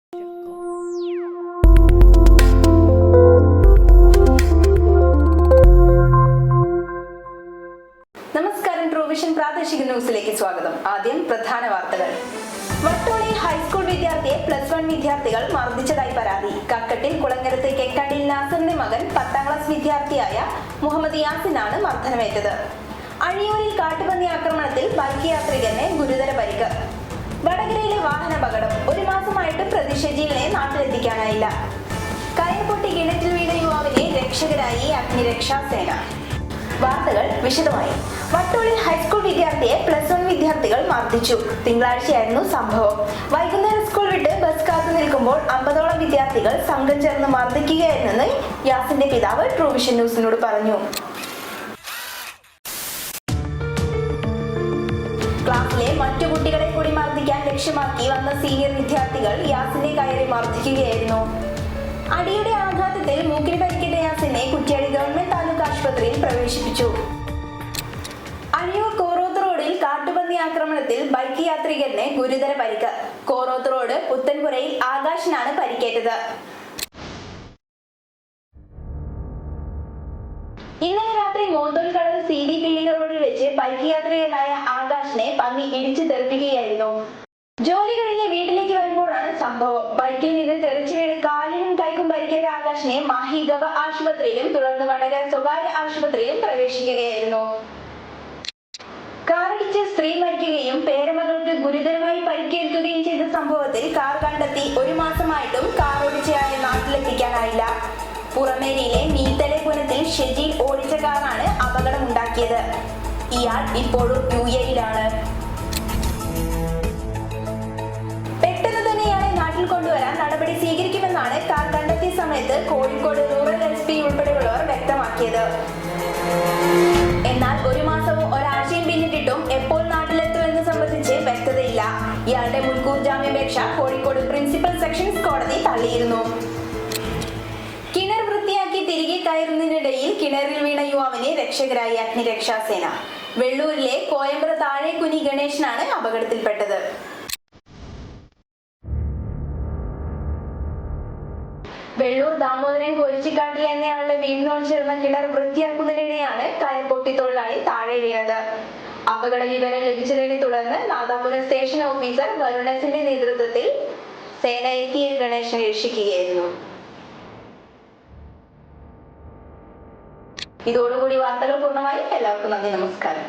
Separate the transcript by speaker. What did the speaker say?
Speaker 1: നമസ്കാരം, ട്രൂവിഷൻ പ്രാദേശിക ന്യൂസിലേക്ക് സ്വാഗതം. ആദ്യം പ്രധാന വാർത്തകൾ. വട്ടോളി ഹൈസ്കൂൾ വിദ്യാർത്ഥിയെ +1 വിദ്യാർത്ഥികൾ മർദ്ദിച്ചതായി പരാതി. കക്കട്ടിൽ കുളങ്ങരത്ത് കേക്കണ്ടിൽ നാസറിന്റെ മകൻ 10ാം ക്ലാസ് വിദ്യാർത്ഥിയായ മുഹമ്മദ് യാസിനാണ് മർദ്ദനമേറ്റത്. അഴിയൂരിൽ കാട്ടുപന്നി ആക്രമണത്തിൽ ബൈക്ക് യാത്രികന് ഗുരുതര പരിക്ക്. വടകരയിലെ വാഹനാപകടം. 1 മാസമായിട്ട് പ്രതി ഷജീലിനെ നാട്ടിലെത്തിക്കാനായില്ല. കയർ പൊട്ടി കിണറ്റിൽ വീണ യുവാവിനെ രക്ഷകരായി അഗ്നിരക്ഷാസേന. വാർത്തകൾ വിശദമായി. വട്ടോളിൽ ഹൈസ്കൂൾ വിദ്യാർത്ഥിയെ +1 വിദ്യാർത്ഥികൾ മർദ്ദിച്ചു. തിങ്കളാഴ്ചയായിരുന്നു സംഭവം. വൈകുന്നേരം സ്കൂൾ വിട്ട് ബസ് കാത്തു നിൽക്കുമ്പോൾ 50ഓളം വിദ്യാർത്ഥികൾ സംഘം ചേർന്ന് മർദ്ദിക്കുകയായിരുന്നെന്ന് യാസിന്റെ പിതാവ് ട്രൂവിഷൻ ന്യൂസിനോട് പറഞ്ഞു. ക്ലാസ്സിലെ മറ്റു കുട്ടികളെ കൂടി മർദ്ദിക്കാൻ ലക്ഷ്യമാക്കി വന്ന സീനിയർ വിദ്യാർത്ഥികൾ യാസിനെ കയറി മർദ്ദിക്കുകയായിരുന്നു. അടിയുടെ ആഘാതത്തിൽ മൂക്കിന് പരിക്കേറ്റ യാസിനെ കുറ്റ്യാടി ഗവൺമെന്റ് താലൂക്ക് ആശുപത്രിയിൽ പ്രവേശിപ്പിച്ചു. അഴിയൂർ കോറോത്ത് റോഡിൽ കാട്ടുപന്നി ആക്രമണത്തിൽ ബൈക്ക് യാത്രികന് ഗുരുതര പരിക്ക്. കോറോത്ത് റോഡ് പുത്തൻപുരയിൽ ആകാശിനാണ് പരിക്കേറ്റത്. ഇന്നലെ രാത്രി മോന്തോൽക്കടവ് CD പിള്ളിക റോഡിൽ വെച്ച് ബൈക്ക് യാത്രികനായ ആകാശിനെ പന്നി ഇടിച്ചു തെറിപ്പിക്കുകയായിരുന്നു. ജോലി കഴിഞ്ഞ് വീട്ടിലേക്ക് വരുമ്പോഴാണ് സംഭവം. ബൈക്കിൽ നിന്ന് തെറിച്ചു വീണ് കാലിനും കൈക്കും പരിക്കേറ്റ ആകാശിനെ മാഹി ഗവ ആശുപത്രിയിലും തുടർന്ന് വടകര സ്വകാര്യ ആശുപത്രിയിലും പ്രവേശിക്കുകയായിരുന്നു. കാറിടിച്ച് സ്ത്രീ മരിക്കുകയും പേരമകൾക്ക് ഗുരുതരമായി പരിക്കേൽക്കുകയും ചെയ്ത സംഭവത്തിൽ കാർ കണ്ടെത്തി 1 മാസമായിട്ടും കാർ ഓടിച്ചയാളെ നാട്ടിലെത്തിക്കാനായില്ല. പുറമേരിയിലെ മീത്തലെ പുനത്തിൽ ഷജീൽ ഓടിച്ച കാറാണ് അപകടമുണ്ടാക്കിയത്. ഇയാൾ ഇപ്പോഴും UAE-യിലാണ്. പെട്ടെന്ന് തന്നെ ഇയാളെ നാട്ടിൽ കൊണ്ടുവരാൻ നടപടി സ്വീകരിക്കുമെന്നാണ് കാർ കണ്ടെത്തിയ സമയത്ത് കോഴിക്കോട് റൂറൽ SP ഉൾപ്പെടെയുള്ളവർ വ്യക്തമാക്കിയത്. എന്നാൽ 1 മാസവും ഒരാഴ്ചയും പിന്നിട്ടിട്ടും എപ്പോൾ നാട്ടിലെത്തുമെന്ന് സംബന്ധിച്ച് വ്യക്തതയില്ല. ഇയാളുടെ മുൻകൂർ ജാമ്യാപേക്ഷ കോഴിക്കോട് പ്രിൻസിപ്പൽ സെഷൻസ് കോടതി തള്ളിയിരുന്നു. കിണർ വൃത്തിയാക്കി തിരികെ കയറുന്നതിനിടയിൽ കിണറിൽ വീണ യുവാവിനെ രക്ഷകരായി അഗ്നിരക്ഷാസേന. വെള്ളൂരിലെ കോയമ്പ്ര താഴേക്കുനി ഗണേശനാണ് അപകടത്തിൽപ്പെട്ടത്. വെള്ളൂർ ദാമോദരൻ കോരിച്ചിക്കാട്ടിൽ എന്നയാളുടെ വീടിനോട് കിണർ വൃത്തിയാക്കുന്നതിനിടെയാണ് കയർ പൊട്ടി തൊഴിലാളി താഴെ വീണത്. അപകട വിവരം ലഭിച്ചതിനെ തുടർന്ന് നാദാപുരം സ്റ്റേഷൻ ഓഫീസർ വരുണസിന്റെ നേതൃത്വത്തിൽ സേന എത്തി ഗണേശനെ രക്ഷിക്കുകയായിരുന്നു. ഇതോടുകൂടി വാർത്തകൾ പൂർണ്ണമായി. എല്ലാവർക്കും നന്ദി, നമസ്കാരം.